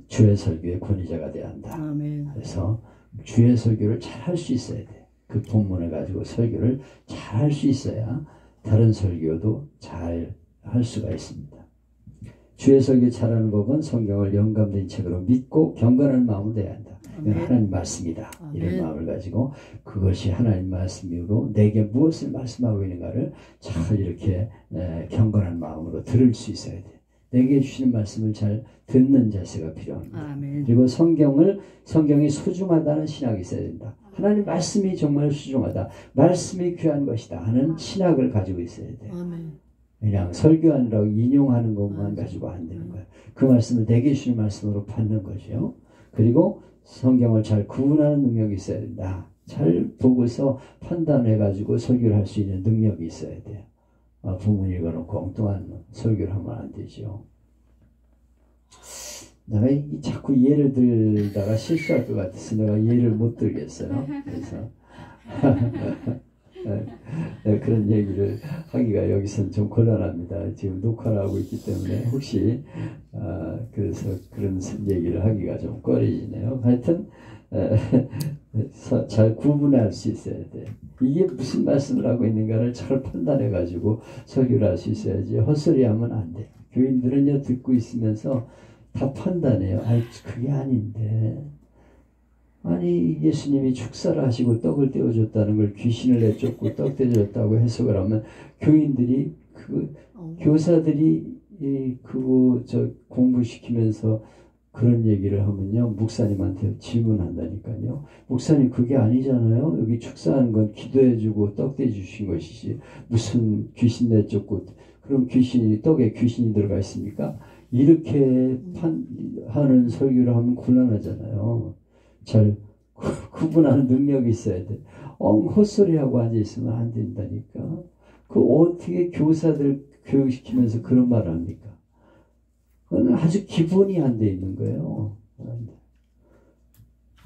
주의 설교의 권위자가 되어야 한다. 아멘. 그래서 주의 설교를 잘 할 수 있어야 돼. 그 본문을 가지고 설교를 잘 할 수 있어야 다른 설교도 잘 할 수가 있습니다. 주의 설교 잘하는 법은 성경을 영감된 책으로 믿고 경건한 마음으로 돼야 한다. 이건 하나님 말씀이다. 이런 마음을 가지고 그것이 하나님 말씀이고 내게 무엇을 말씀하고 있는가를 잘 이렇게 경건한 마음으로 들을 수 있어야 돼. 내게 주시는 말씀을 잘 듣는 자세가 필요합니다. 그리고 성경이 소중하다는 신학이 있어야 된다. 하나님 말씀이 정말 소중하다. 말씀이 귀한 것이다 하는 신학을 가지고 있어야 돼요. 그냥 설교하느라고 인용하는 것만 가지고 안 되는 거예요. 그 말씀을 내게 주시는 말씀으로 받는 거죠. 그리고 성경을 잘 구분하는 능력이 있어야 된다. 잘 보고서 판단해가지고 설교를 할 수 있는 능력이 있어야 돼요. 본문 읽어놓고 엉뚱한 설교를 하면 안 되죠. 내가 자꾸 예를 들다가 실수할 것 같아서 내가 예를 못 들겠어요. 그래서 그런 얘기를 하기가 여기서는 좀 곤란합니다. 지금 녹화를 하고 있기 때문에 혹시 그래서 그런 얘기를 하기가 좀 꺼려지네요. 하여튼 잘 구분할 수 있어야 돼. 이게 무슨 말씀을 하고 있는가를 잘 판단해 가지고 설교를 할 수 있어야지 헛소리하면 안 돼. 교인들은요 듣고 있으면서 다 판단해요. 아이 그게 아닌데. 아니 예수님이 축사를 하시고 떡을 떼어줬다는 걸 귀신을 내쫓고 떡 떼어줬다고 해석을 하면 교인들이 교사들이 그거 공부시키면서 그런 얘기를 하면요 목사님한테 질문한다니까요. 목사님 그게 아니잖아요. 여기 축사하는 건 기도해주고 떡 떼주신 것이지 무슨 귀신 내쫓고 그럼 떡에 귀신이 들어가 있습니까? 이렇게 하는 설교를 하면 곤란하잖아요. 잘 구분하는 능력이 있어야 돼. 헛소리하고 앉아있으면 안 된다니까. 그 어떻게 교사들 교육시키면서 그런 말을 합니까? 그건 아주 기본이 안 돼 있는 거예요.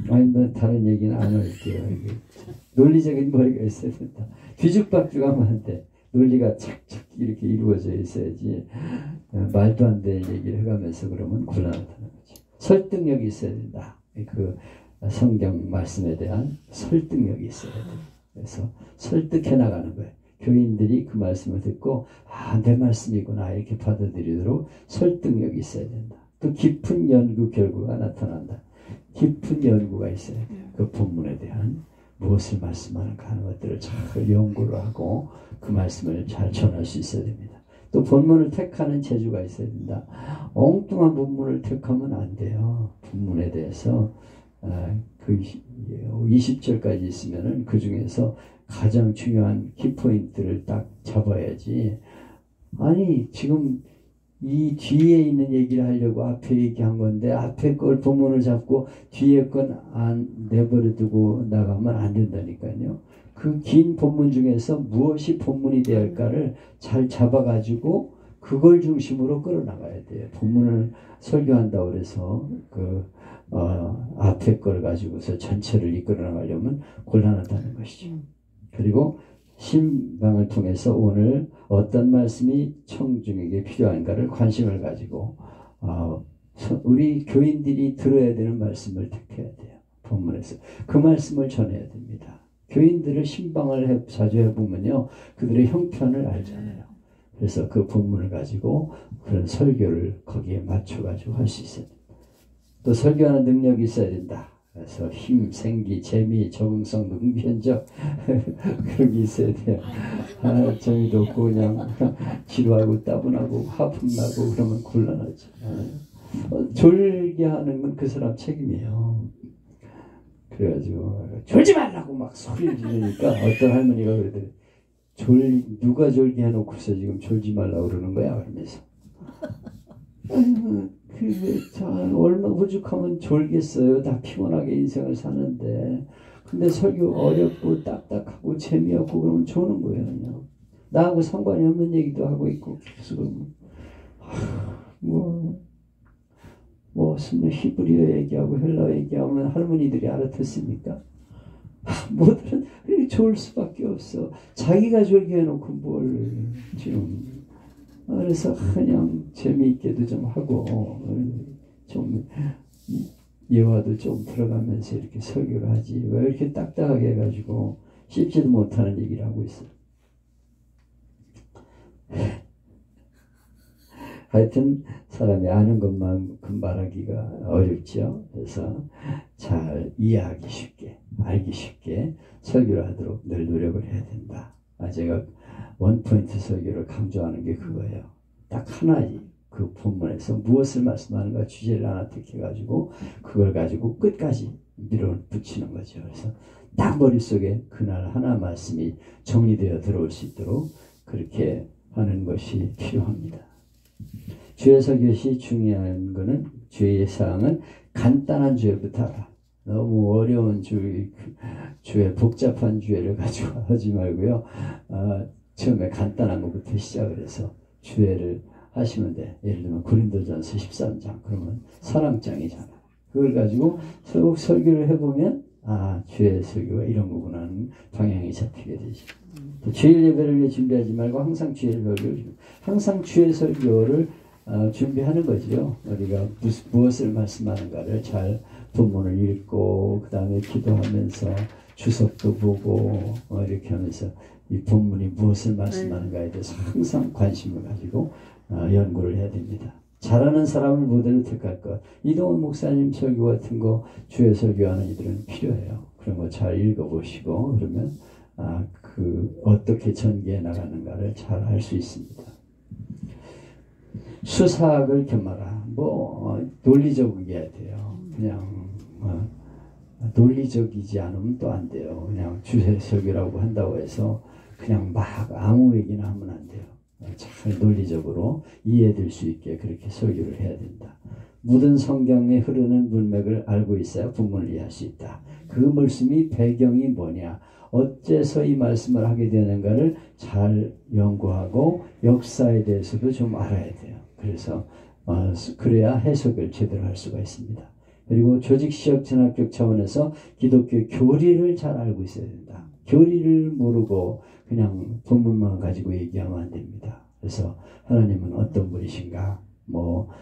아니, 다른 얘기는 안 할게요. 논리적인 머리가 있어야 된다. 뒤죽박죽하면 안 돼. 논리가 착착 이렇게 이루어져 있어야지. 말도 안 되는 얘기를 해가면서 그러면 곤란하다는 거지. 설득력이 있어야 된다. 그 성경 말씀에 대한 설득력이 있어야 돼요. 그래서 설득해 나가는 거예요. 교인들이 그 말씀을 듣고 내 말씀이구나 이렇게 받아들이도록 설득력이 있어야 된다. 또 깊은 연구 결과가 나타난다. 깊은 연구가 있어야 돼요. 그 본문에 대한 무엇을 말씀하는가 하는 것들을 잘 연구를 하고 그 말씀을 잘 전할 수 있어야 됩니다. 또 본문을 택하는 재주가 있어야 된다. 엉뚱한 본문을 택하면 안 돼요. 본문에 대해서 그 20절까지 있으면은 그 중에서 가장 중요한 키포인트를 딱 잡아야지. 아니 지금 이 뒤에 있는 얘기를 하려고 앞에 얘기한 건데 앞에 걸 본문을 잡고 뒤에 건 안 내버려 두고 나가면 안 된다니까요. 그 긴 본문 중에서 무엇이 본문이 되어야 할까를 잘 잡아가지고 그걸 중심으로 끌어나가야 돼요. 본문을 설교한다고 그래서 앞에 걸 가지고서 전체를 이끌어 나가려면 곤란하다는 것이죠. 그리고 신방을 통해서 오늘 어떤 말씀이 청중에게 필요한가를 관심을 가지고 우리 교인들이 들어야 되는 말씀을 택해야 돼요. 본문에서 그 말씀을 전해야 됩니다. 교인들을 신방을 자주 해보면요 그들의 형편을 알잖아요. 그래서 그 본문을 가지고 그런 설교를 거기에 맞춰가지고 할 수 있어요. 또 설교하는 능력이 있어야 된다. 그래서 힘, 생기, 재미, 적응성, 능변적 그런 게 있어야 돼요. 재미도 없고 그냥 지루하고 따분하고 화풍나고 그러면 곤란하죠. 졸게 하는 건 그 사람 책임이에요. 그래가지고 졸지 말라고 막 소리를 지르니까 어떤 할머니가 그러더래. 누가 졸게 해놓고서 지금 졸지 말라고 그러는 거야? 그러면서 얼마나 오죽하면 졸겠어요. 다 피곤하게 인생을 사는데. 근데 설교 어렵고 딱딱하고 재미없고 그러면 조는 거예요. 그냥. 나하고 상관이 없는 얘기도 하고 있고 계속 무슨 히브리어 얘기하고 헬라어 얘기하면 할머니들이 알아듣습니까? 뭐들은 이렇게 좋을 수밖에 없어. 자기가 졸게 해놓고 뭘 지금. 그래서 그냥 재미있게도 좀 하고 좀 예화도 좀 들어가면서 이렇게 설교를 하지 왜 이렇게 딱딱하게 해가지고 씹지도 못하는 얘기를 하고 있어요. 하여튼 사람이 아는 것만큼 말하기가 어렵죠. 그래서 잘 이해하기 쉽게 알기 쉽게 설교를 하도록 늘 노력을 해야 된다. 제가 원포인트 설교를 강조하는 게 그거예요. 딱 하나 그 본문에서 무엇을 말씀하는가 주제를 하나 택해가지고 그걸 가지고 끝까지 밀어붙이는 거죠. 그래서 딱 머릿속에 그날 하나 말씀이 정리되어 들어올 수 있도록 그렇게 하는 것이 필요합니다. 주의 설교시 중요한 거는 주의 사항은 간단한 주예부터 알아. 너무 어려운 주의 복잡한 주예를 가지고 하지 말고요. 처음에 간단한 것부터 시작을 해서 주예를 하시면 돼. 예를 들면 고린도전서 13장 그러면 사랑장이잖아. 그걸 가지고 설교를 해보면 주의 설교가 이런 거구나 하는 방향이 잡히게 되죠. 주일 예배를 위해 준비하지 말고 항상 주의 설교를 준비하는 거죠. 우리가 무엇을 말씀하는가를 잘 본문을 읽고 그 다음에 기도하면서 주석도 보고 이렇게 하면서 이 본문이 무엇을 말씀하는가에 대해서 항상 관심을 가지고 연구를 해야 됩니다. 잘하는 사람을 모델로 택할 것. 이동훈 목사님 설교 같은 거 주의 설교하는 이들은 필요해요. 그런 거 잘 읽어보시고 그러면 어떻게 전개해 나가는가를 잘 알 수 있습니다. 수사학을 겸하라. 논리적이어야 돼요. 그냥 논리적이지 않으면 또 안 돼요. 그냥 주의 설교라고 한다고 해서 그냥 막 아무 얘기나 하면 안 돼요. 잘 논리적으로 이해될 수 있게 그렇게 설교를 해야 된다. 모든 성경에 흐르는 문맥을 알고 있어야 본문을 이해할 수 있다. 그 말씀이 배경이 뭐냐, 어째서 이 말씀을 하게 되는가를 잘 연구하고 역사에 대해서도 좀 알아야 돼요. 그래서 그래야 해석을 제대로 할 수가 있습니다. 그리고 조직시역 진학적 차원에서 기독교 교리를 잘 알고 있어야 된다. 교리를 모르고 그냥 본문만 가지고 얘기하면 안 됩니다. 그래서 하나님은 어떤 분이신가,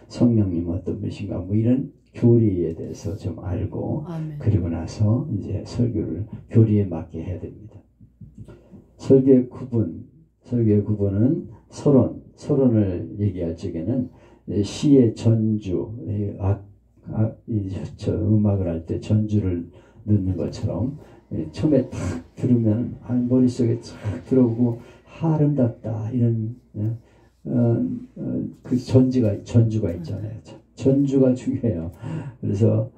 성령님은 어떤 분이신가, 이런 교리에 대해서 좀 알고 아멘. 그리고 나서 이제 설교를 교리에 맞게 해야 됩니다. 설교의 구분은 서론을 얘기할 적에는 시의 전주, 음악을 할 때 전주를 넣는 것처럼 처음에 탁 들으면 머릿속에 탁 들어오고 아름답다 이런 그 전주가 있잖아요. 전주가 중요해요. 그래서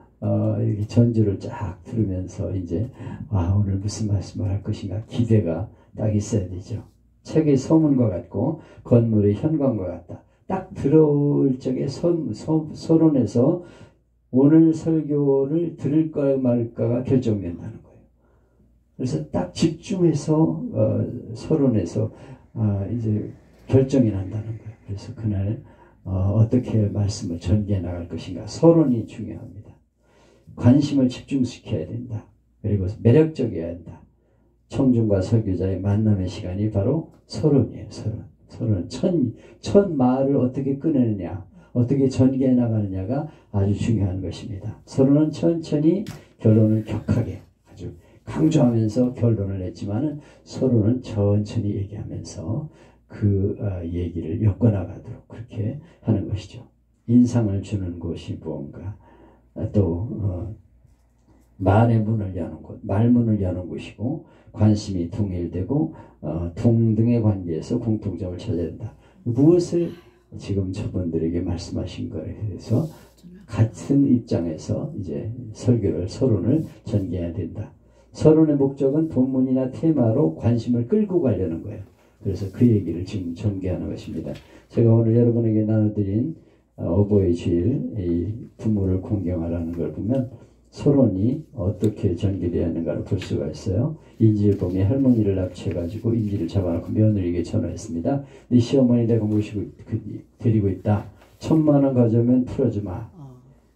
이렇게 전주를 쫙 들으면서 이제 오늘 무슨 말씀을 할 것인가 기대가 딱 있어야 되죠. 책의 서문과 같고 건물의 현관과 같다. 딱 들어올 적에 서론에서 오늘 설교를 들을까 말까가 결정된다는 거예요. 그래서 딱 집중해서 서론에서 이제 결정이 난다는 거예요. 그래서 그날 어떻게 말씀을 전개해 나갈 것인가 서론이 중요합니다. 관심을 집중시켜야 된다. 그리고 매력적이어야 한다. 청중과 설교자의 만남의 시간이 바로 서론이에요. 서론. 첫 말을 어떻게 꺼내느냐, 어떻게 전개해 나가느냐가 아주 중요한 것입니다. 서론은 천천히 결론을 격하게 아주 강조하면서 결론을 냈지만은 서론은 천천히 얘기하면서 그 얘기를 엮어나가도록 그렇게 하는 것이죠. 인상을 주는 곳이 무언가, 또 말의 문을 여는 곳, 말문을 여는 곳이고 관심이 통일되고 동등의 관계에서 공통점을 찾아야 된다. 무엇을 지금 저분들에게 말씀하신 거에 대해서 같은 입장에서 이제 서론을 전개해야 된다. 서론의 목적은 본문이나 테마로 관심을 끌고 가려는 거예요. 그래서 그 얘기를 지금 전개하는 것입니다. 제가 오늘 여러분에게 나눠드린 어버이 주일 이 부모를 공경하라는 걸 보면 서론이 어떻게 전개되어 있는가를 볼 수가 있어요. 인질범이 할머니를 납치해가지고 인질을 잡아놓고 며느리에게 전화했습니다. 네 시어머니 내가 모시고 데리고 있다. 1,000,000원 가져오면 풀어주마.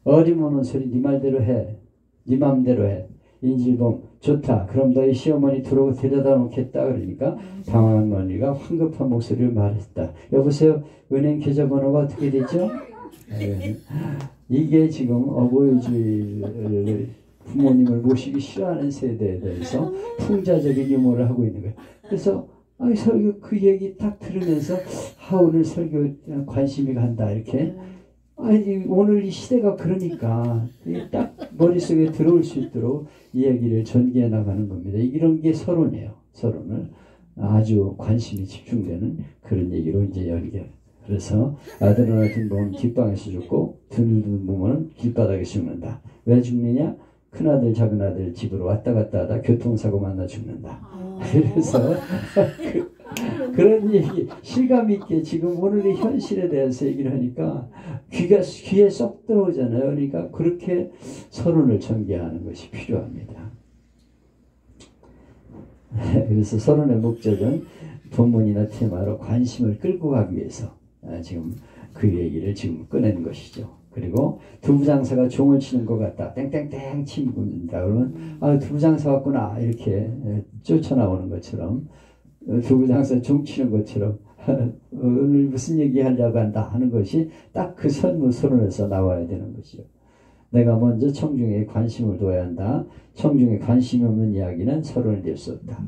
어림없는 소리 네 말대로 해. 네 맘대로 해. 인질범 좋다. 그럼 너희 시어머니 들어오고 데려다 놓겠다. 그러니까 당황한 며느리가 황급한 목소리로 말했다. 여보세요. 은행 계좌번호가 어떻게 되죠? 이게 지금 어버이주의를 부모님을 모시기 싫어하는 세대에 대해서 풍자적인 유머를 하고 있는 거예요. 그래서 설교 그 얘기 딱 들으면서 오늘 설교 관심이 간다 이렇게. 오늘 이 시대가 그러니까 딱 머릿속에 들어올 수 있도록 이 얘기를 전개해 나가는 겁니다. 이런 게 서론이에요. 서론을 아주 관심이 집중되는 그런 얘기로 이제 연결. 그래서 아들은 어떤 몸은 뒷방에서 죽고 드는 몸은 길바닥에 죽는다. 왜 죽느냐? 큰아들 작은아들 집으로 왔다 갔다 하다 교통사고 만나 죽는다. 그래서 그런 얘기 실감 있게 지금 오늘의 현실에 대해서 얘기를 하니까 귀에 쏙 들어오잖아요. 그러니까 그렇게 서론을 전개하는 것이 필요합니다. 그래서 서론의 목적은 본문이나 테마로 관심을 끌고 가기 위해서 지금 그 얘기를 지금 꺼내는 것이죠. 그리고 두부장사가 종을 치는 것 같다. 땡땡땡 친구입니다. 그러면 두부장사 같구나 이렇게 쫓아나오는 것처럼 두부장사 종 치는 것처럼 오늘 무슨 얘기 하려고 한다 하는 것이 딱 그 서론에서 나와야 되는 것이죠. 내가 먼저 청중에 관심을 둬야 한다. 청중에 관심이 없는 이야기는 서론이 될 수 없다.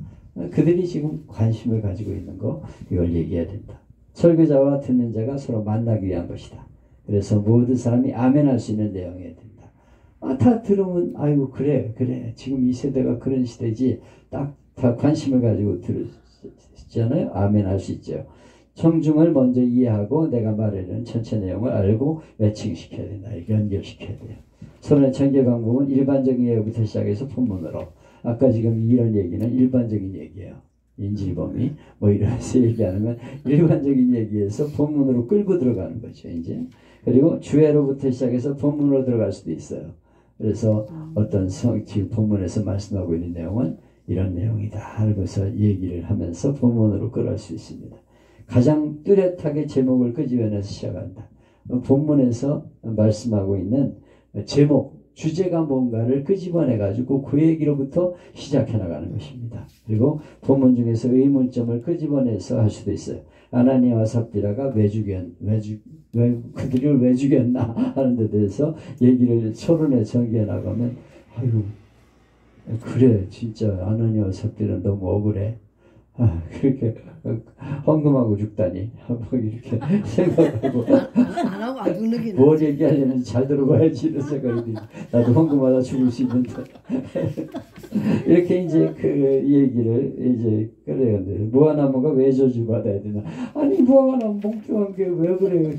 그들이 지금 관심을 가지고 있는 거 이걸 얘기해야 된다. 설교자와 듣는 자가 서로 만나기 위한 것이다. 그래서 모든 사람이 아멘할 수 있는 내용이어야 된다. 다 들으면 아이고 그래 지금 이 세대가 그런 시대지 딱 다 관심을 가지고 들으시잖아요. 아멘할 수 있죠. 청중을 먼저 이해하고 내가 말하는 전체 내용을 알고 매칭시켜야 된다. 이렇게 연결시켜야 돼요. 서론의 전개 방법은 일반적인 예부터 시작해서 본문으로. 아까 지금 이런 얘기는 일반적인 얘기예요. 인질범위 뭐 이러면서 얘기하는 건 일반적인 얘기에서 본문으로 끌고 들어가는 거죠. 이제 그리고 주애로부터 시작해서 본문으로 들어갈 수도 있어요. 그래서 어떤 지금 본문에서 말씀하고 있는 내용은 이런 내용이다. 그래서 얘기를 하면서 본문으로 끌어갈 수 있습니다. 가장 뚜렷하게 제목을 끄집어내서 시작한다. 본문에서 말씀하고 있는 제목, 주제가 뭔가를 끄집어내가지고 그 얘기로부터 시작해 나가는 것입니다. 그리고 본문 중에서 의문점을 끄집어내서 할 수도 있어요. 아나니아와 삽비라가 그들을 왜 죽였나 하는 데 대해서 얘기를 서론에 전개해 나가면 아이고 그래 진짜 아나니아와 삽비라는 너무 억울해. 그렇게 헌금하고 죽다니 뭐 이렇게 생각하고 안 하고 안 죽는 게 뭘 얘기하려면 잘 들어봐야지 이런 생각이 나도 헌금하다 죽을 수 있는데 이렇게 이제 그 얘기를 이제 그래요. 무화나무가 왜 저주받아야 되나? 아니 무화나무 멍청한 게 왜 그래요?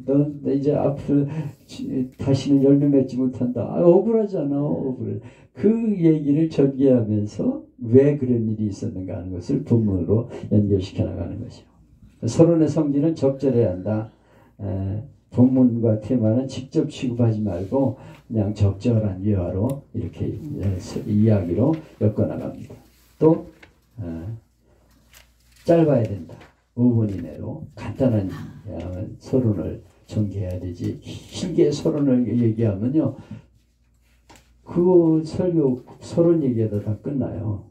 넌 이제 앞으로 다시는 열매 맺지 못한다. 억울하잖아. 억울해. 그 얘기를 전개하면서 왜 그런 일이 있었는가 하는 것을 본문으로 연결시켜 나가는 것이요. 서론의 성질은 적절해야 한다. 본문과 테마는 직접 취급하지 말고 그냥 적절한 예화로 이렇게 이야기로 엮어나갑니다. 또 짧아야 된다. 5분 이내로 간단한 서론을 전개해야 되지. 길게 서론을 얘기하면요. 그 설교 서론 얘기하다 다 끝나요.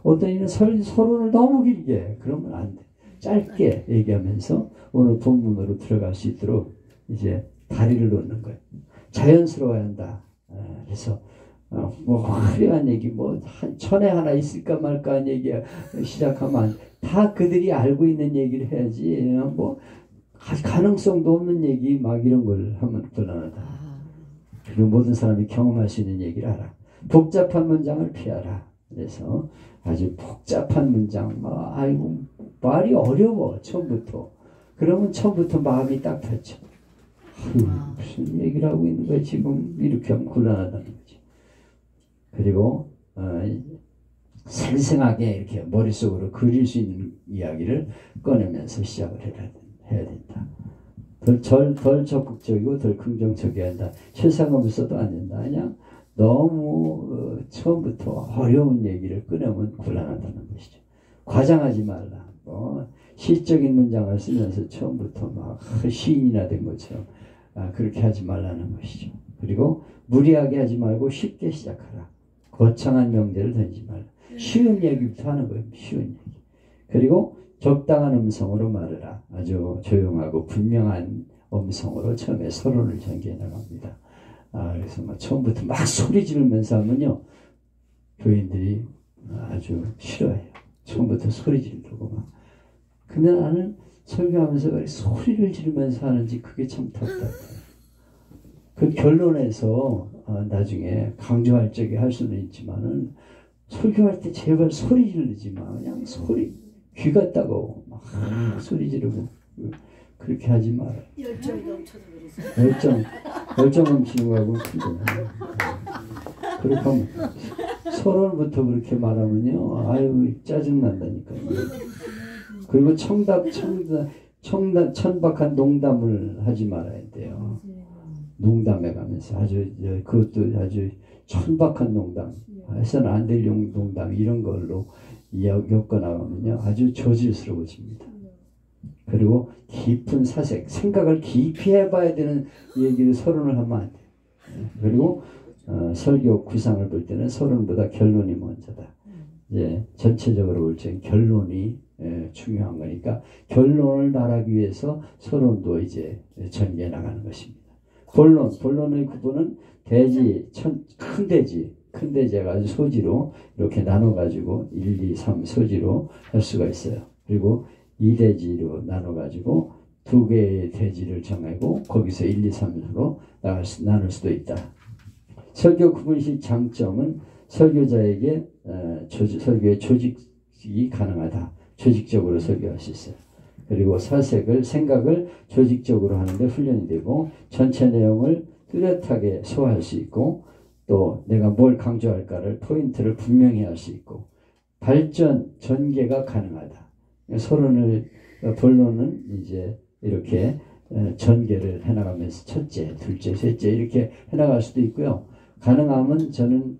어떤 이는 서론을 너무 길게 그러면 안 돼. 짧게 얘기하면서 오늘 본문으로 들어갈 수 있도록 이제 다리를 놓는 거예요. 자연스러워야 한다. 그래서 뭐 화려한 얘기 뭐 천에 하나 있을까 말까 한 얘기 시작하면 다 그들이 알고 있는 얘기를 해야지 뭐 가능성도 없는 얘기 막 이런 걸 하면 곤란하다. 그리고 모든 사람이 경험할 수 있는 얘기를 하라. 복잡한 문장을 피하라. 그래서 아주 복잡한 문장, 아이고 말이 어려워 처음부터. 그러면 처음부터 마음이 딱 닫혀. 무슨 얘기를 하고 있는 거야 지금 이렇게 하면 곤란하다는 거지. 그리고 생생하게 이렇게 머릿속으로 그릴 수 있는 이야기를 꺼내면서 시작을 해야 된다. 덜 적극적이고 덜 긍정적이어야 한다. 최상업을 써도 안 된다. 그냥 너무 처음부터 어려운 얘기를 꺼내면 곤란하다는 것이죠. 과장하지 말라. 시적인 문장을 쓰면서 처음부터 막 시인이나 된 것처럼 그렇게 하지 말라는 것이죠. 그리고 무리하게 하지 말고 쉽게 시작하라. 거창한 명제를 던지지 말라. 쉬운 얘기부터 하는 거예요. 쉬운 얘기. 그리고 적당한 음성으로 말해라. 아주 조용하고 분명한 음성으로 처음에 서론을 전개해 나갑니다. 그래서 막 처음부터 막 소리 지르면서 하면요, 교인들이 아주 싫어해요. 처음부터 소리 지르고 막. 근데 나는 설교하면서 왜 소리를 지르면서 하는지 그게 참 답답해요. 그 결론에서 나중에 강조할 적에 할 수는 있지만은 설교할 때 제발 소리 지르지 마. 그냥 소리 귀가 따가워. 막 소리 지르고 그렇게 하지 마라. 열정이 넘쳐서 그러세요. 열정 넘치는 거하고 큰데. 그렇게 하면 서론부터 그렇게 말하면요, 아유 짜증 난다니까요. 그리고 천박한 농담을 하지 말아야 돼요. 농담해 가면서 그것도 아주 천박한 농담, 해서는 안 될 농담 이런 걸로 엮어 나가면요 아주 저질스러워집니다. 그리고 깊은 사색, 생각을 깊이 해봐야 되는 얘기를 서론을 하면 안 돼요. 그리고 설교 구상을 볼 때는 서론보다 결론이 먼저다. 전체적으로 볼 때는 결론이 중요한 거니까 결론을 말하기 위해서 서론도 이제 전개해 나가는 것입니다. 본론의 구분은 큰 대지가 아주 소지로 이렇게 나눠가지고 1, 2, 3 소지로 할 수가 있어요. 그리고 2대지로 나눠가지고 2개의 대지를 정하고 거기서 1, 2, 3으로 나눌 수도 있다. 설교 구분식 장점은 설교자에게 설교의 조직이 가능하다. 조직적으로 설교할 수 있어요. 그리고 생각을 조직적으로 하는데 훈련이 되고 전체 내용을 뚜렷하게 소화할 수 있고 또 내가 뭘 강조할까를 포인트를 분명히 할 수 있고 전개가 가능하다. 본론은 이제 이렇게 전개를 해나가면서 첫째, 둘째, 셋째 이렇게 해나갈 수도 있고요. 가능하면 저는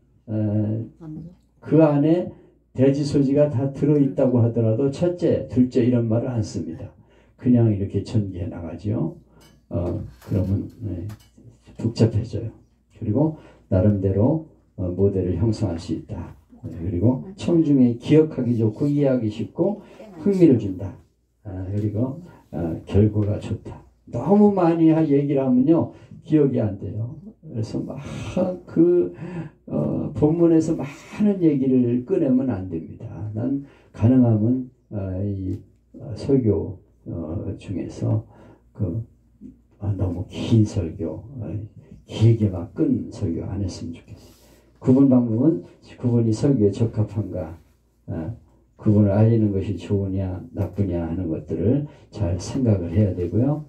그 안에 대지 소지가 다 들어있다고 하더라도 첫째, 둘째 이런 말을 안 씁니다. 그냥 이렇게 전개해 나가죠. 그러면 복잡해져요. 그리고 나름대로 모델을 형성할 수 있다. 그리고 청중에 기억하기 좋고 이해하기 쉽고 흥미를 준다. 그리고 결과가 좋다. 너무 많이 얘기를 하면요 기억이 안 돼요. 그래서 막 본문에서 많은 얘기를 꺼내면 안 됩니다. 난 가능하면 이 설교 중에서 너무 긴 설교, 길게 막 끈 설교 안 했으면 좋겠어요. 구분 방법은 그분이 설교에 적합한가, 그분을 알리는 것이 좋으냐 나쁘냐 하는 것들을 잘 생각을 해야 되고요.